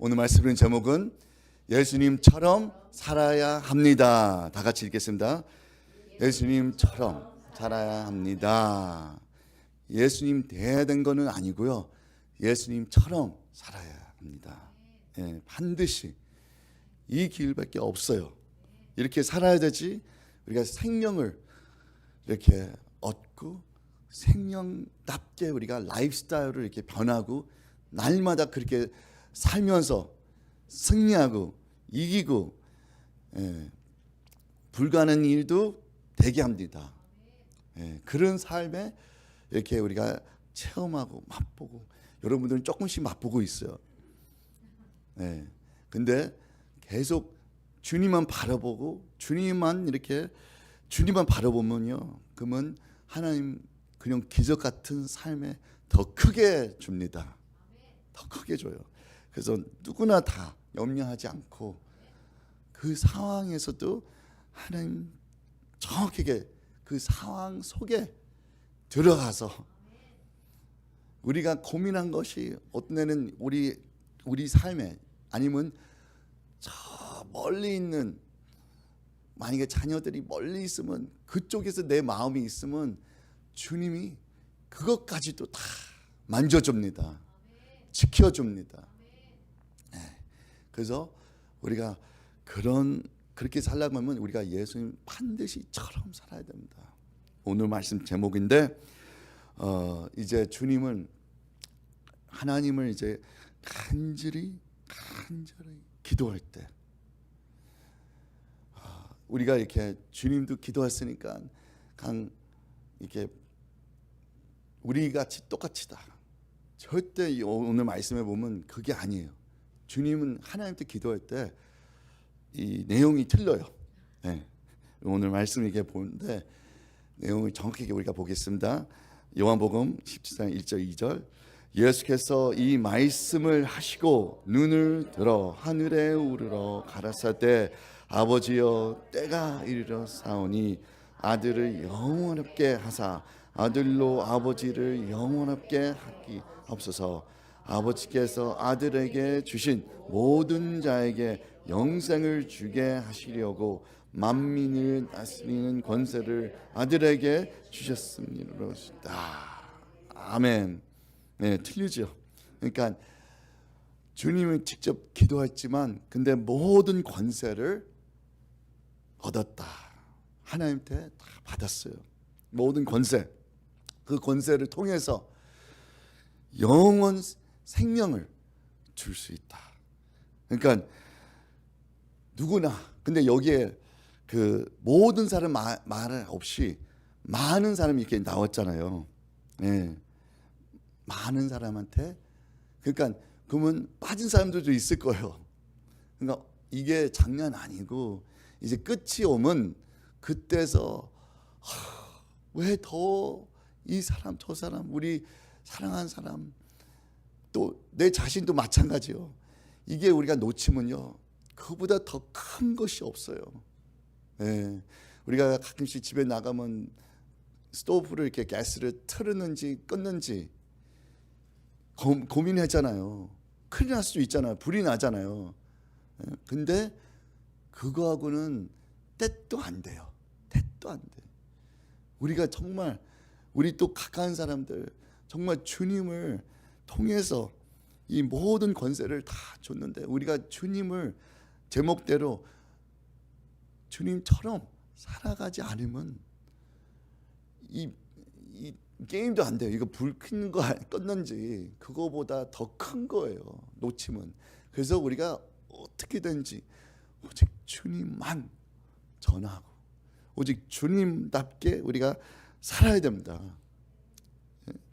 오늘 말씀드린 제목은 예수님처럼 살아야 합니다. 다 같이 읽겠습니다. 예수님처럼 살아야 합니다. 예수님 돼야 된 거는 아니고요. 예수님처럼 살아야 합니다. 예, 반드시 이 길밖에 없어요. 이렇게 살아야 되지. 우리가 생명을 이렇게 얻고 생명답게 우리가 라이프스타일을 이렇게 변하고 날마다 그렇게 살면서 승리하고 이기고 불가능한 일도 되게 합니다. 그런 삶에 이렇게 우리가 체험하고 맛보고, 여러분들은 조금씩 맛보고 있어요. 근데 계속 주님만 바라보고 주님만 바라보면요, 그러면 하나님 그냥 기적 같은 삶에 더 크게 줍니다. 더 크게 줘요. 그래서 누구나 다 염려하지 않고 그 상황에서도 하나님 정확하게 그 상황 속에 들어가서 우리가 고민한 것이 어떤 데는 우리 삶에, 아니면 저 멀리 있는, 만약에 자녀들이 멀리 있으면 그쪽에서 내 마음이 있으면 주님이 그것까지도 다 만져줍니다. 지켜줍니다. 그래서 우리가 그렇게 살려고 하면 우리가 예수님 반드시처럼 살아야 됩니다. 오늘 말씀 제목인데, 이제 하나님을 이제 간절히 기도할 때, 우리가 이렇게 주님도 기도했으니까 이렇게 우리 같이 똑같이다. 절대 오늘 말씀에 보면 그게 아니에요. 주님은 하나님께 기도할 때 이 내용이 틀려요. 오늘 말씀 이렇게 보는데 내용을 정확하게 우리가 보겠습니다. 요한복음 17장 1절 2절. 예수께서 이 말씀을 하시고 눈을 들어 하늘에 우러러 가라사대, 아버지여 때가 이르러 사오니 아들을 영원하게 하사 아들로 아버지를 영원하게 하기 없어서, 아버지께서 아들에게 주신 모든 자에게 영생을 주게 하시려고 만민을 다스리는 권세를 아들에게 주셨습니다. 아멘. 틀리죠. 그러니까 주님은 직접 기도했지만 근데 모든 권세를 얻었다. 하나님한테 다 받았어요. 모든 권세. 그 권세를 통해서 영원 생명을 줄 수 있다. 그러니까 누구나, 근데 여기에 그 모든 사람 말 없이 많은 사람이 이렇게 나왔잖아요. 많은 사람한테, 그러니까 그러면 빠진 사람들도 있을 거예요. 그러니까 이게 장난 아니고 이제 끝이 오면 그때서 왜 더 이 사람 저 사람, 우리 사랑하는 사람, 또 내 자신도 마찬가지요. 이게 우리가 놓치면요, 그보다 더 큰 것이 없어요. 우리가 가끔씩 집에 나가면 스토브를 이렇게 가스를 틀었는지 껐는지 고민하잖아요. 큰일 날 수도 있잖아요. 불이 나잖아요. 근데 그거하고는 때도 안 돼요. 때도 안 돼. 우리가 정말, 우리 또 가까운 사람들 정말 주님을 통해서 이 모든 권세를 다 줬는데 우리가 주님을 제목대로 주님처럼 살아가지 않으면 이 게임도 안 돼요. 이거 불 켜는 거 껐는지 그거보다 더 큰 거예요, 놓치면. 그래서 우리가 어떻게든지 오직 주님만 전하고 오직 주님답게 우리가 살아야 됩니다.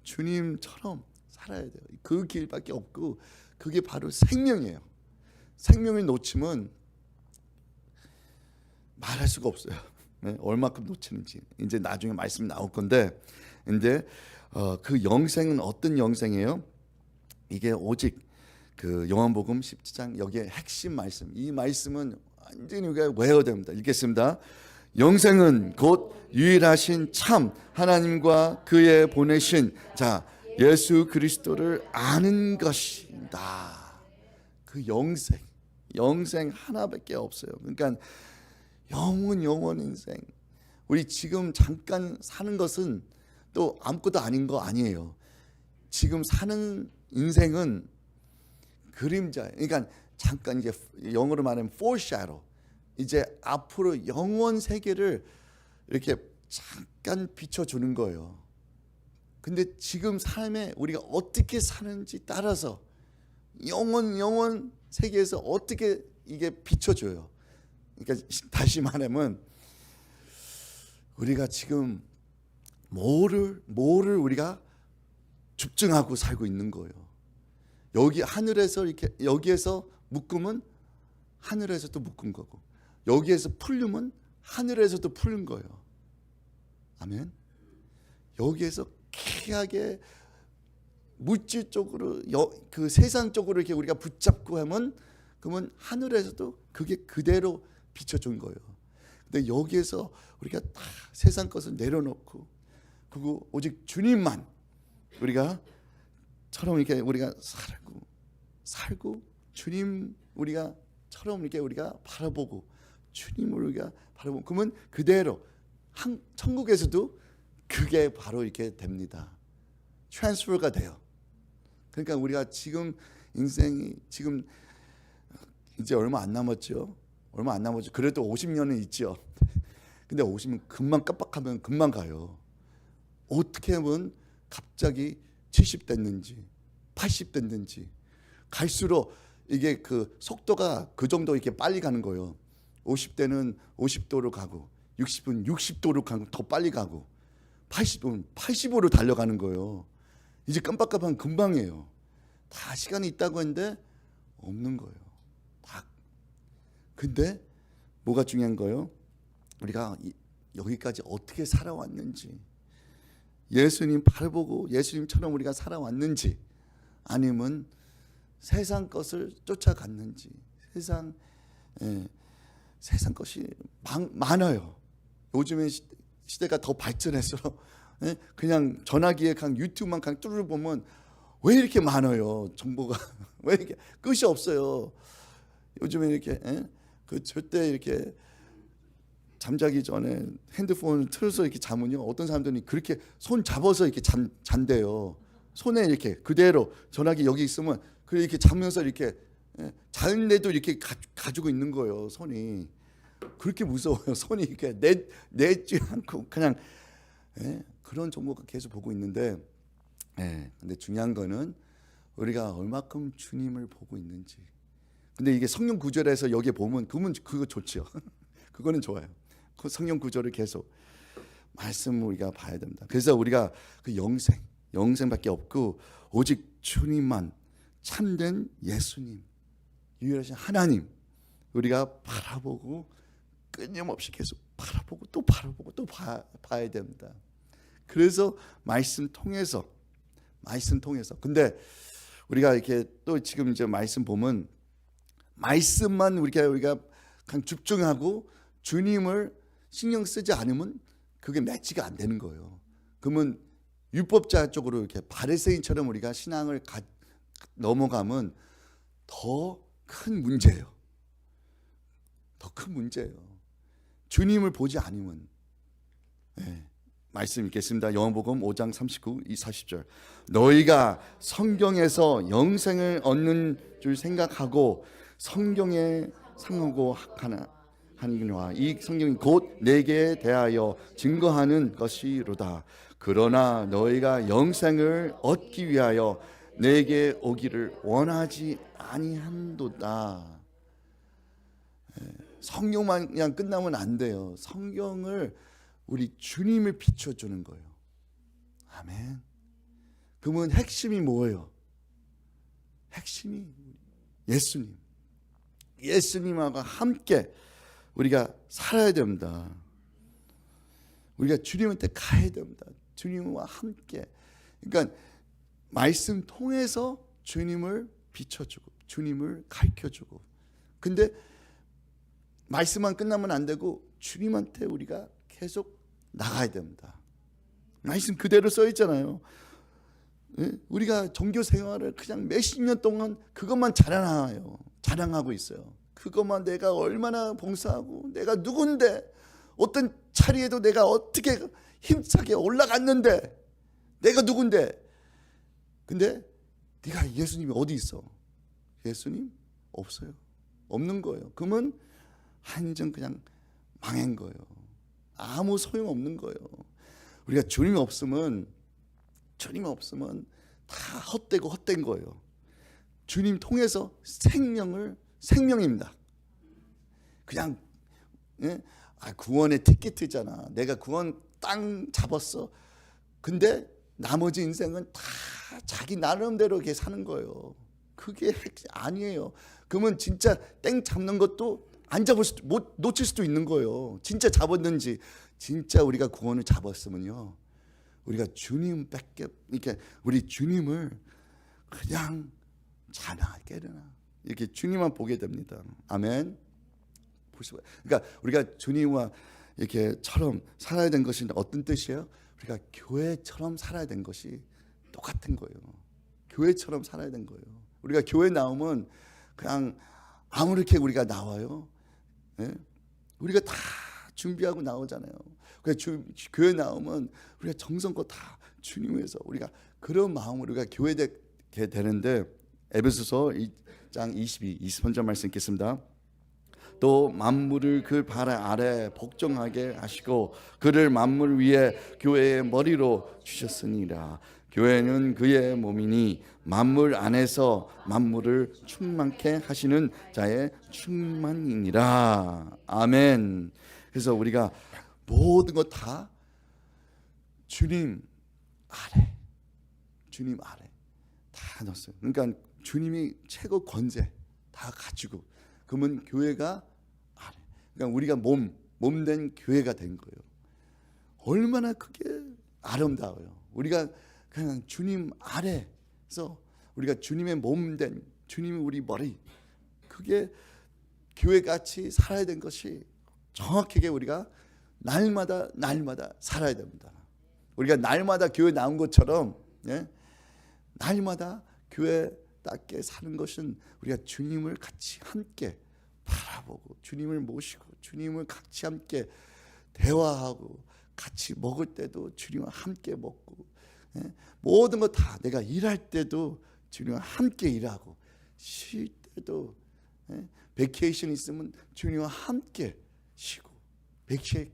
주님처럼 살아야 돼요. 그 길밖에 없고 그게 바로 생명이에요. 생명을 놓치면 말할 수가 없어요. 얼마큼 놓치는지 이제 나중에 말씀이 나올 건데, 근데 그 영생은 어떤 영생이에요? 이게 오직 그 요한복음 17장 여기에 핵심 말씀, 이 말씀은 완전히 우리가 외워야 됩니다. 읽겠습니다. 영생은 곧 유일하신 참 하나님과 그의 보내신 자 예수 그리스도를 아는 것이다. 그 영생 하나밖에 없어요. 그러니까 영원 인생. 우리 지금 잠깐 사는 것은 또 아무것도 아닌 거 아니에요. 지금 사는 인생은 그림자. 그러니까 잠깐 이제 영어로 말하면 foreshadow. 이제 앞으로 영원 세계를 이렇게 잠깐 비춰주는 거예요. 근데 지금 삶에 우리가 어떻게 사는지 따라서 영원 세계에서 어떻게 이게 비춰줘요. 그러니까 다시 말하면 우리가 지금 뭐를 우리가 집중하고 살고 있는 거예요. 여기 하늘에서 이렇게 여기에서 묶으면 하늘에서도 묶은 거고, 여기에서 풀리면 하늘에서도 풀린 거예요. 아멘. 여기에서 귀하게 물질 쪽으로 그 세상 쪽으로 이렇게 우리가 붙잡고 하면 그러면 하늘에서도 그게 그대로 비춰준 거예요. 근데 여기에서 우리가 다 세상 것을 내려놓고 그리고 오직 주님만 우리가 처럼 이렇게 우리가 살고 주님 우리가 처럼 이렇게 우리가 바라보고 주님을 우리가 바라보고 그러면 그대로 천국에서도 그게 바로 이렇게 됩니다. 트랜스퍼가 돼요. 그러니까 우리가 지금 인생이 지금 이제 얼마 안 남았죠. 그래도 50년은 있죠. 근데 50년 금방 깜빡하면 금방 가요. 어떻게 하면 갑자기 70 됐는지 80 됐는지 갈수록 이게 그 속도가 그 정도 이렇게 빨리 가는 거예요. 50대는 50도로 가고 60은 60도로 가고 더 빨리 가고 80은 85로 달려가는 거예요. 이제 깜빡깜빡 금방이에요. 다 시간이 있다고 했는데 없는 거예요. 다. 근데 뭐가 중요한 거예요? 우리가 여기까지 어떻게 살아왔는지, 예수님 바라보고 예수님처럼 우리가 살아왔는지, 아니면 세상 것을 쫓아갔는지. 세상 것이 많아요. 요즘에 시대가 더 발전해서 그냥 전화기에 그냥 유튜브만 그냥 뚜루루 보면 왜 이렇게 많아요? 정보가 왜 이렇게 끝이 없어요. 요즘에 이렇게 그 절대 이렇게 잠자기 전에 핸드폰을 틀어서 이렇게 자면요, 어떤 사람들이 그렇게 손 잡아서 이렇게 잔대요. 손에 이렇게 그대로 전화기 여기 있으면 그렇게 자면서 이렇게 자는데도 이렇게 가지고 있는 거예요. 손이 그렇게 무서워요. 손이 이렇게 내지 않고 그냥 그런 정보가 계속 보고 있는데, 근데 중요한 거는 우리가 얼마큼 주님을 보고 있는지. 근데 이게 성경 구절에서 여기에 보면 그거 좋죠. 그거는 좋아요. 그 성경 구절을 계속 말씀을 우리가 봐야 됩니다. 그래서 우리가 그 영생밖에 없고 오직 주님만, 참된 예수님, 유일하신 하나님 우리가 바라보고 끊임없이 계속 바라보고 또 바라보고 또 봐야 됩니다. 그래서 말씀 통해서 근데 우리가 이렇게 또 지금 이제 말씀 보면 말씀만 우리가 그냥 집중하고 주님을 신경 쓰지 않으면 그게 매치가 안 되는 거예요. 그러면 율법자 쪽으로 이렇게 바리새인처럼 우리가 신앙을 넘어가면 더 큰 문제예요. 더 큰 문제예요. 주님을 보지 않으면. 말씀 읽겠습니다. 요한복음 5장 39, 40절. 너희가 성경에서 영생을 얻는 줄 생각하고 성경에 상하고 하느니와 이 성경이 곧 내게 대하여 증거하는 것이로다. 그러나 너희가 영생을 얻기 위하여 내게 오기를 원하지 아니한도다. 성경만 그냥 끝나면 안 돼요. 성경을 우리 주님을 비춰주는 거예요. 아멘. 그러면 핵심이 뭐예요? 핵심이 예수님. 예수님하고 함께 우리가 살아야 됩니다. 우리가 주님한테 가야 됩니다. 주님과 함께. 그러니까 말씀 통해서 주님을 비춰주고 주님을 가르쳐주고. 근데 말씀만 끝나면 안 되고 주님한테 우리가 계속 나가야 됩니다. 말씀 그대로 써 있잖아요. 우리가 종교 생활을 그냥 몇십 년 동안 그것만 자랑하고 있어요. 그것만 내가 얼마나 봉사하고 내가 누군데 어떤 자리에도 내가 어떻게 힘차게 올라갔는데 내가 누군데. 근데 네가 예수님이 어디 있어? 예수님 없어요. 없는 거예요. 그러면 한정 그냥 망한 거예요. 아무 소용없는 거예요. 우리가 주님이 없으면 다 헛되고 헛된 거예요. 주님 통해서 생명입니다. 그냥 구원의 티켓이잖아. 내가 구원 땅 잡았어. 근데 나머지 인생은 다 자기 나름대로 이렇게 사는 거예요. 그게 아니에요. 그러면 진짜 땡 잡는 것도 안 잡을 수도 못 놓칠 수도 있는 거예요. 진짜 잡았는지. 진짜 우리가 구원을 잡았으면요, 우리가 주님밖에, 그러니까 우리 주님을 그냥 자나 깨르나 이렇게 주님만 보게 됩니다. 아멘. 그러니까 우리가 주님과 이렇게처럼 살아야 되는 것이 어떤 뜻이에요? 우리가 교회처럼 살아야 되는 것이 똑같은 거예요. 교회처럼 살아야 되는 거예요. 우리가 교회 나오면 그냥 아무렇게 우리가 나와요. 네? 우리가 다 준비하고 나오잖아요. 교회 나오면 우리가 정성껏 다 주님 위해서 우리가 그런 마음으로 우리가 교회 되게 되는데, 에베소서 2장 23절 말씀 읽겠습니다. 또 만물을 그 발 아래 복종하게 하시고 그를 만물 위에 교회의 머리로 주셨으니라. 교회는 그의 몸이니 만물 안에서 만물을 충만케 하시는 자의 충만이니라. 아멘. 그래서 우리가 모든 것 다 주님 아래 다 넣었어요. 그러니까 주님이 최고 권세 다 가지고, 그러면 교회가 아래, 그러니까 우리가 몸된 교회가 된 거예요. 얼마나 그게 아름다워요. 우리가 그냥 주님 아래서 우리가 주님의 몸된, 주님이 우리 머리, 그게 교회같이 살아야 된 것이 정확하게 우리가 날마다 살아야 됩니다. 우리가 날마다 교회 나온 것처럼, 날마다 교회답게 사는 것은 우리가 주님을 같이 함께 바라보고 주님을 모시고 주님을 같이 함께 대화하고 같이 먹을 때도 주님과 함께 먹고, 모든 거 다 내가 일할 때도 주님과 함께 일하고, 쉴 때도 베케이션 있으면 주님과 함께 쉬고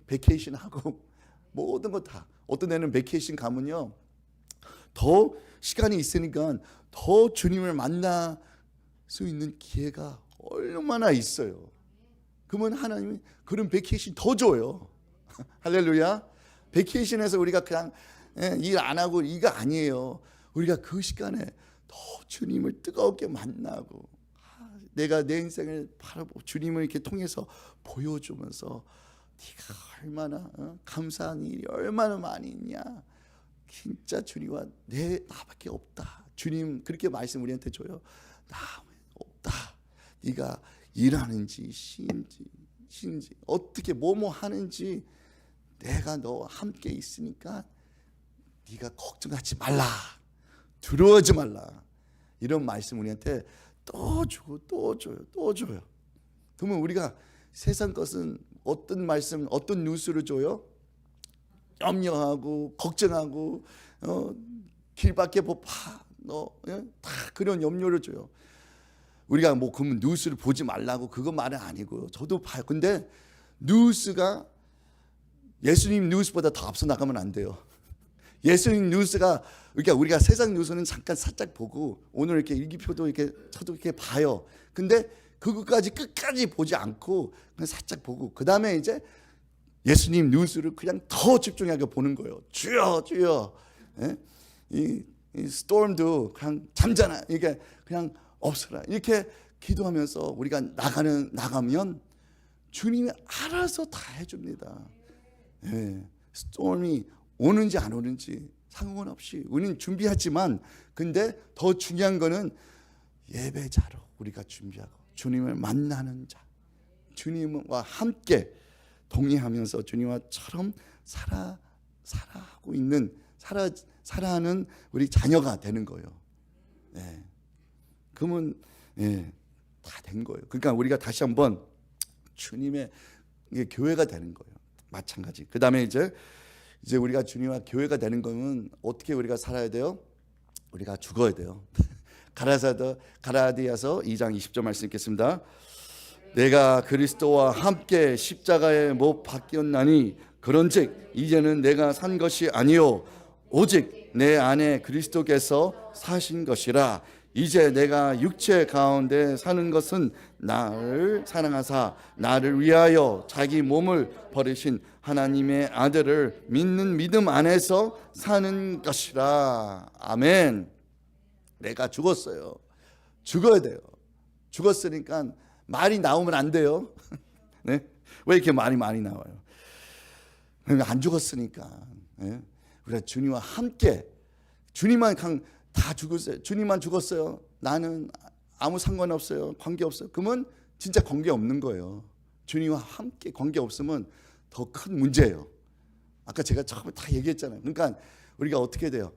베케이션 하고, 모든 거 다. 어떤 애는 베케이션 가면요 더 시간이 있으니까 더 주님을 만날 수 있는 기회가 얼마나 있어요. 그러면 하나님이 그런 베케이션 더 줘요. 할렐루야. 베케이션에서 우리가 그냥 일 안 하고 이거 아니에요. 우리가 그 시간에 더 주님을 뜨겁게 만나고, 내가 내 인생을 바라보고 주님을 이렇게 통해서 보여주면서 네가 얼마나 감사한 일이 얼마나 많이 있냐. 진짜 주님과 나밖에 없다. 주님 그렇게 말씀 우리한테 줘요. 나 없다. 네가 일하는지 쉬는지 어떻게 뭐뭐 하는지 내가 너와 함께 있으니까 네가 걱정하지 말라. 두려워하지 말라. 이런 말씀 우리한테 또 주고 또 줘요. 그러면 우리가 세상 것은 어떤 말씀, 어떤 뉴스를 줘요? 염려하고 걱정하고 길 밖에 다 그런 염려를 줘요. 우리가 뭐 그러면 뉴스를 보지 말라고 그거 말은 아니고요. 저도 봐요. 근데 뉴스가 예수님 뉴스보다 더 앞서 나가면 안 돼요. 예수님 뉴스가, 그러니까 우리가 세상 뉴스는 잠깐 살짝 보고 오늘 이렇게 일기표도 이렇게 저도 이렇게 봐요. 근데 그것까지 끝까지 보지 않고 그냥 살짝 보고, 그 다음에 이제 예수님 뉴스를 그냥 더 집중하게 보는 거예요. 주여 이 스톰도 그냥 잠자나 이게 그냥 없어라 이렇게 기도하면서 우리가 나가면 주님이 알아서 다 해줍니다. 스톰이 오는지 안 오는지 상관없이 우리는 준비하지만, 근데 더 중요한 거는 예배자로 우리가 준비하고 주님을 만나는 자, 주님과 함께 동의하면서 주님과처럼 살아가고 있는 살아하는 우리 자녀가 되는 거예요. 예. 그러면 다 된 거예요. 그러니까 우리가 다시 한번 주님의 교회가 되는 거예요. 마찬가지. 그 다음에 이제 우리가 주님과 교회가 되는 거는 어떻게 우리가 살아야 돼요? 우리가 죽어야 돼요. 가라디아서 2장 20절 말씀 읽겠습니다. 내가 그리스도와 함께 십자가에 못 박혔나니 그런즉 이제는 내가 산 것이 아니요 오직 내 안에 그리스도께서 사신 것이라. 이제 내가 육체 가운데 사는 것은 나를 사랑하사 나를 위하여 자기 몸을 버리신 하나님의 아들을 믿는 믿음 안에서 사는 것이라. 아멘. 내가 죽었어요. 죽어야 돼요. 죽었으니까 말이 나오면 안 돼요. 네? 왜 이렇게 말이 많이 나와요? 안 죽었으니까. 네? 우리가 주님과 함께, 주님만 다 죽었어요. 주님만 죽었어요. 나는 아무 상관없어요. 관계없어요. 그러면 진짜 관계없는 거예요. 주님과 함께 관계없으면 더 큰 문제예요. 아까 제가 처음에 다 얘기했잖아요. 그러니까 우리가 어떻게 돼요?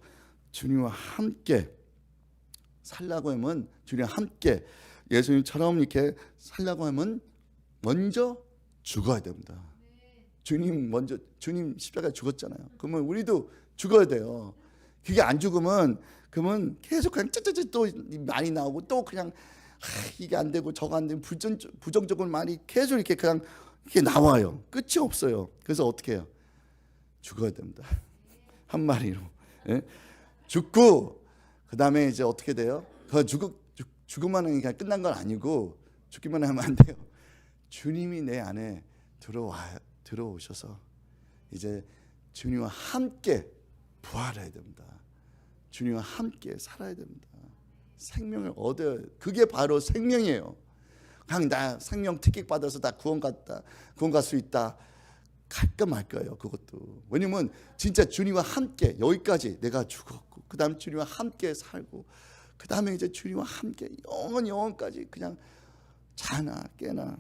주님과 함께 살라고 하면, 주님과 함께 예수님처럼 이렇게 살라고 하면 먼저 죽어야 됩니다. 주님 십자가에 죽었잖아요. 그러면 우리도 죽어야 돼요. 그게 안 죽으면 그러면 계속 그냥 쩌쩌쩌 또 많이 나오고 또 그냥 이게 안 되고 저거 안 되고 부정적인 말이 계속 이렇게 그냥 이렇게 나와요. 끝이 없어요. 그래서 어떻게 해요? 죽어야 됩니다. 한 마리로. 예? 죽고 그 다음에 이제 어떻게 돼요? 그 죽으면 그냥 끝난 건 아니고 죽기만 하면 안 돼요. 주님이 내 안에 들어오셔서 이제 주님과 함께 부활해야 됩니다. 주님과 함께 살아야 됩니다. 생명을 얻어야, 그게 바로 생명이에요. 그냥 나 생명 특식 받아서 나 구원 갈 수 있다. 갈까 말까요? 그것도. 왜냐면 진짜 주님과 함께 여기까지 내가 죽었고 그 다음 주님과 함께 살고 그 다음에 이제 주님과 함께 영원까지 그냥 자나 깨나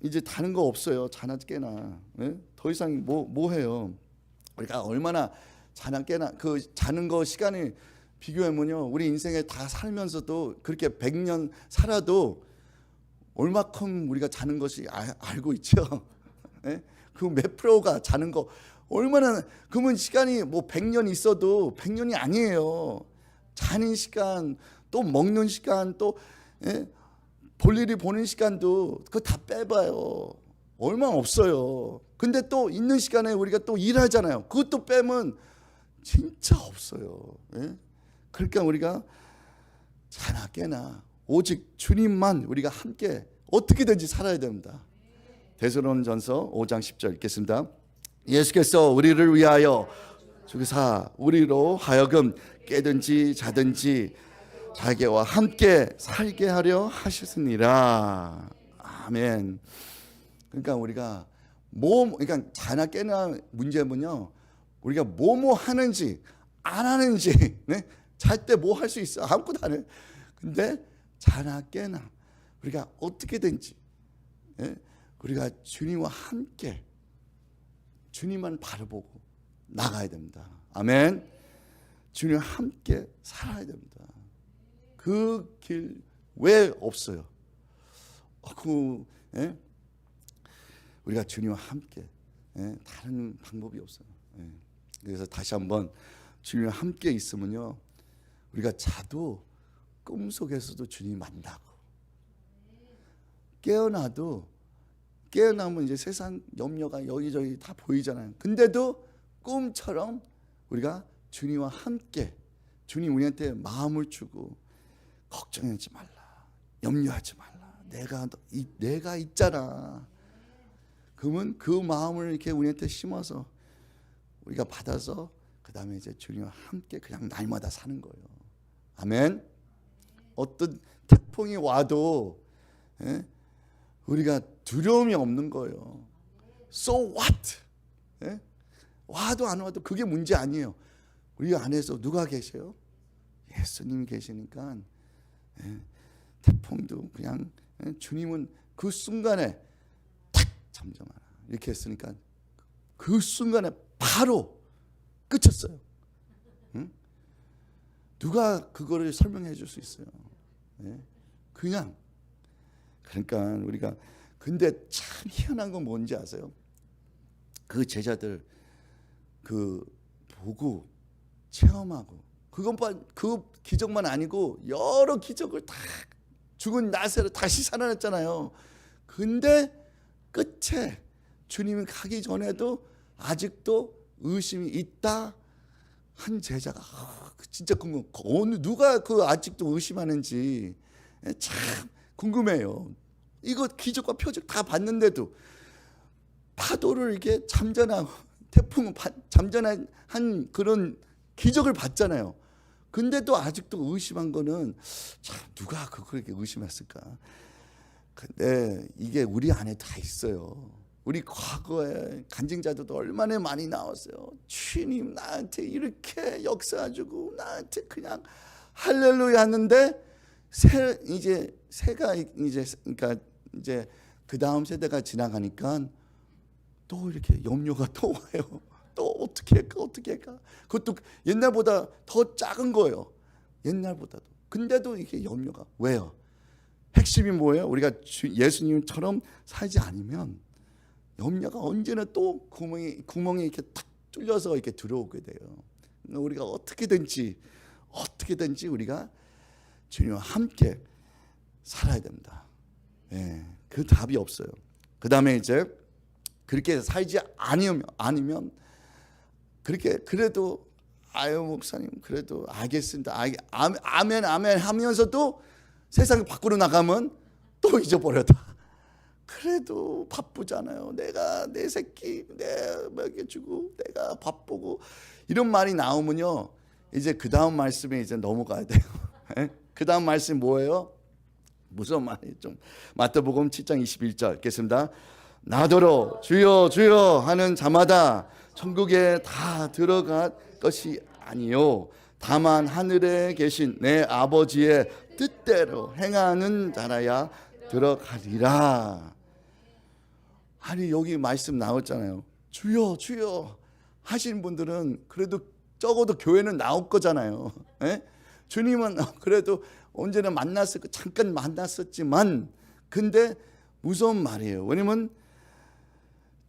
이제 다른 거 없어요. 자나 깨나. 네? 더 이상 뭐 해요? 우리가 얼마나 자나 깨나 그 자는 거 시간이 비교하면요, 우리 인생에 다 살면서도 그렇게 100년 살아도 얼마큼 우리가 자는 것이 알고 있죠. 네? 그 몇 프로가 자는 거 얼마나, 그러면 시간이 뭐 100년 있어도 100년이 아니에요. 자는 시간, 또 먹는 시간, 또 볼일이 보는 시간도 그거 다 빼봐요. 얼마 없어요. 근데 또 있는 시간에 우리가 또 일하잖아요. 그것도 빼면 진짜 없어요. 예? 그러니까 우리가 자나 깨나 오직 주님만 우리가 함께 어떻게든지 살아야 됩니다. 데살로니가전서 5장 10절 읽겠습니다. 예수께서 우리를 위하여 죽으사 우리로 하여금 깨든지 자든지 자기와 함께 살게 하려 하셨으니라. 아멘. 그러니까 우리가 그러니까 자나 깨나 문제는요, 우리가 뭐뭐 하는지 안 하는지, 네? 잘 때 뭐 할 수 있어? 아무것도 안 해. 근데 자나 깨나 우리가 어떻게든지, 네? 우리가 주님과 함께 주님만 바라보고 나가야 됩니다. 아멘. 주님과 함께 살아야 됩니다. 그 길 왜 없어요? 우리가 주님과 함께, 다른 방법이 없어요. 그래서 다시 한번 주님과 함께 있으면요, 우리가 자도 꿈속에서도 주님 만나고, 깨어나면 이제 세상 염려가 여기저기 다 보이잖아요. 근데도 꿈처럼 우리가 주님과 함께, 주님 우리한테 마음을 주고 걱정하지 말라, 염려하지 말라, 내가 있잖아. 그러면 그 마음을 이렇게 우리한테 심어서 우리가 받아서 그 다음에 이제 주님과 함께 그냥 날마다 사는 거예요. 아멘. 어떤 태풍이 와도 우리가 두려움이 없는 거예요. So what? 와도 안 와도 그게 문제 아니에요. 우리 안에서 누가 계세요? 예수님이 계시니까 태풍도 그냥 주님은 그 순간에 탁 잠잠하라 이렇게 했으니까 그 순간에 바로 끝쳤어요. 응? 누가 그거를 설명해 줄 수 있어요? 네? 그냥. 그러니까 우리가 근데 참 희한한 건 뭔지 아세요? 그 제자들 그 보고 체험하고 그것만 그 기적만 아니고 여러 기적을 다 죽은 나사로 다시 살아났잖아요. 근데 끝에 주님이 가기 전에도 아직도 의심이 있다 한 제자가 진짜 궁금. 어느 누가 그 아직도 의심하는지 참 궁금해요. 이거 기적과 표적 다 봤는데도 파도를 이게 잠잠하고 태풍은 잠잠한 그런 기적을 봤잖아요. 근데도 아직도 의심한 거는 참 누가 그렇게 의심했을까? 근데 이게 우리 안에 다 있어요. 우리 과거에 간증자들도 얼마나 많이 나왔어요. 주님 나한테 이렇게 역사해주고 나한테 그냥 할렐루야 하는데 새가 이제 그러니까 이제 그 다음 세대가 지나가니까 또 이렇게 염려가 또 와요. 또 어떻게 할까? 그것도 옛날보다 더 작은 거예요. 옛날보다도. 근데도 이게 염려가 왜요? 핵심이 뭐예요? 우리가 예수님처럼 살지 않으면 염려가 언제나 또 구멍이 이렇게 탁 뚫려서 이렇게 들어오게 돼요. 우리가 어떻게든지 우리가 주님과 함께 살아야 됩니다. 예, 그 답이 없어요. 그 다음에 이제 그렇게 살지 않으면 그렇게 그래도 아유 목사님 그래도 알겠습니다. 아멘 하면서도 세상 밖으로 나가면 또 잊어버렸다. 그래도 바쁘잖아요. 내가 내 새끼 내 먹여주고 내가 바쁘고 이런 말이 나오면요 이제 그 다음 말씀에 이제 넘어가야 돼요. 그 다음 말씀 뭐예요? 무슨 말이 좀 마태복음 7장 21절 읽겠습니다. 나더러 주여 주여 하는 자마다 천국에 다 들어갈 것이 아니요 다만 하늘에 계신 내 아버지의 뜻대로 행하는 자라야 들어가리라. 아니 여기 말씀 나왔잖아요. 주여 주여 하신 분들은 그래도 적어도 교회는 나올 거잖아요. 에? 주님은 그래도 언제나 잠깐 만났었지만 근데 무서운 말이에요. 왜냐면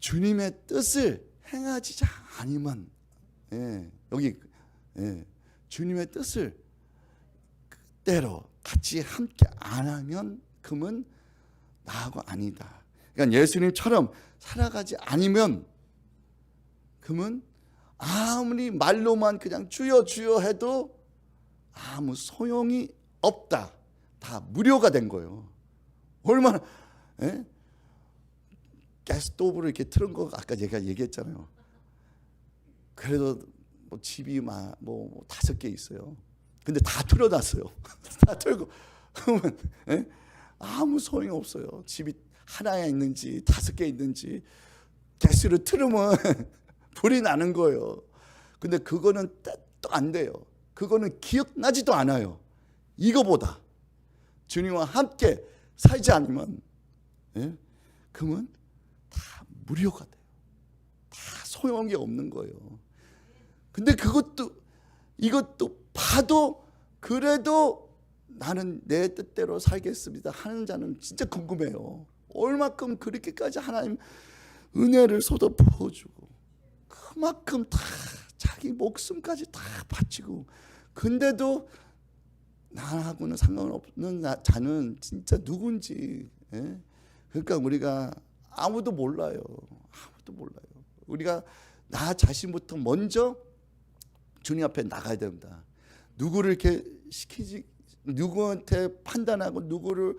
주님의 뜻을 행하지 않으면 여기 주님의 뜻을 그대로 같이 함께 안 하면 그러면 나하고 아니다. 그러니까 예수님처럼 살아가지 않으면 그러면 아무리 말로만 그냥 주여 주여 해도 아무 소용이 없다. 다 무료가 된 거예요. 얼마나 가스토브를 이렇게 틀은 거 아까 제가 얘기했잖아요. 그래도 뭐 집이 뭐 5개 있어요. 근데 다 틀어놨어요. 다 틀고 그러면 아무 소용이 없어요. 집이 하나에 있는지 5개 있는지 가스를 틀으면 불이 나는 거예요. 근데 그거는 또 안 돼요. 그거는 기억나지도 않아요. 이거보다 주님과 함께 살지 않으면 그러면 다 무료가 돼요. 다 소용이 없는 거예요. 근데 이것도 봐도 그래도 나는 내 뜻대로 살겠습니다 하는 자는 진짜 궁금해요. 얼마큼 그렇게까지 하나님 은혜를 쏟아 부어주고 그만큼 다 자기 목숨까지 다 바치고 근데도 나하고는 상관없는 자는 진짜 누군지. 그러니까 우리가 아무도 몰라요. 우리가 나 자신부터 먼저 주님 앞에 나가야 됩니다. 누구를 이렇게 누구한테 판단하고 누구를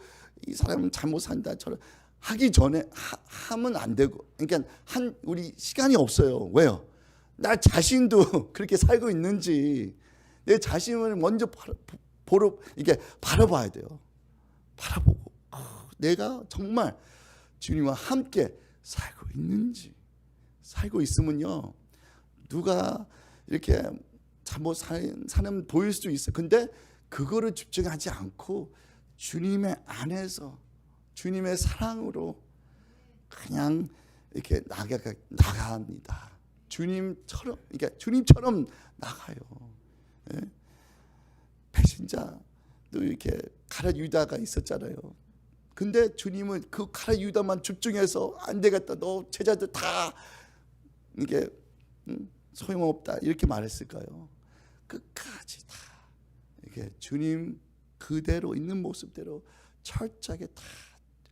이 사람은 잘못 산다 저런 하기 전에 하면 안 되고 그러니까 우리 시간이 없어요. 왜요? 나 자신도 그렇게 살고 있는지 내 자신을 먼저 이게 바라봐야 돼요. 바라보고 내가 정말 주님과 함께 살고 있는지 살고 있으면요 누가 이렇게 잘못 사는 보일 수도 있어요. 근데 그거를 집중하지 않고 주님의 안에서 주님의 사랑으로 그냥 이렇게 나갑니다. 주님처럼 나가요. 예? 배신자도 이렇게 가룟 유다가 있었잖아요. 근데 주님은 그 가룟 유다만 집중해서 안 되겠다, 너 제자들 다 이게 소용없다 이렇게 말했을까요? 끝까지 다 이게 주님 그대로 있는 모습대로 철저하게 다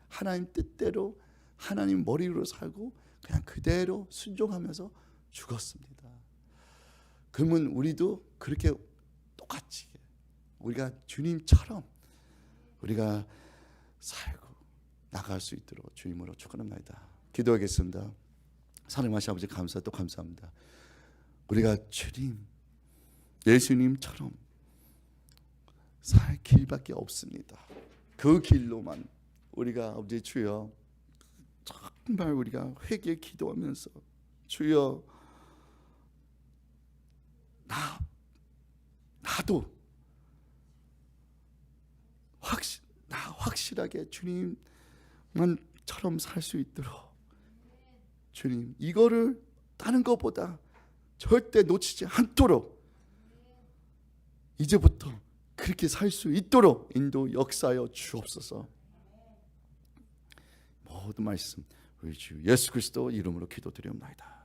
하나님 뜻대로 하나님 머리로 살고 그냥 그대로 순종하면서 죽었습니다. 그러면 우리도 그렇게 똑같이 우리가 주님처럼 우리가 살고 나갈 수 있도록 주님으로 축원합니다. 기도하겠습니다. 사랑하신 아버지 또 감사합니다. 우리가 주님 예수님처럼 살 길밖에 없습니다. 그 길로만 우리가 아버지 주여 정말 우리가 회개 기도하면서 주여 나도 확실하게 주님만처럼 살 수 있도록 주님 이거를 다른 것보다 절대 놓치지 않도록 이제부터 그렇게 살 수 있도록 인도 역사하여 주옵소서. 모든 말씀 우리 주 예수 그리스도 이름으로 기도드리옵나이다.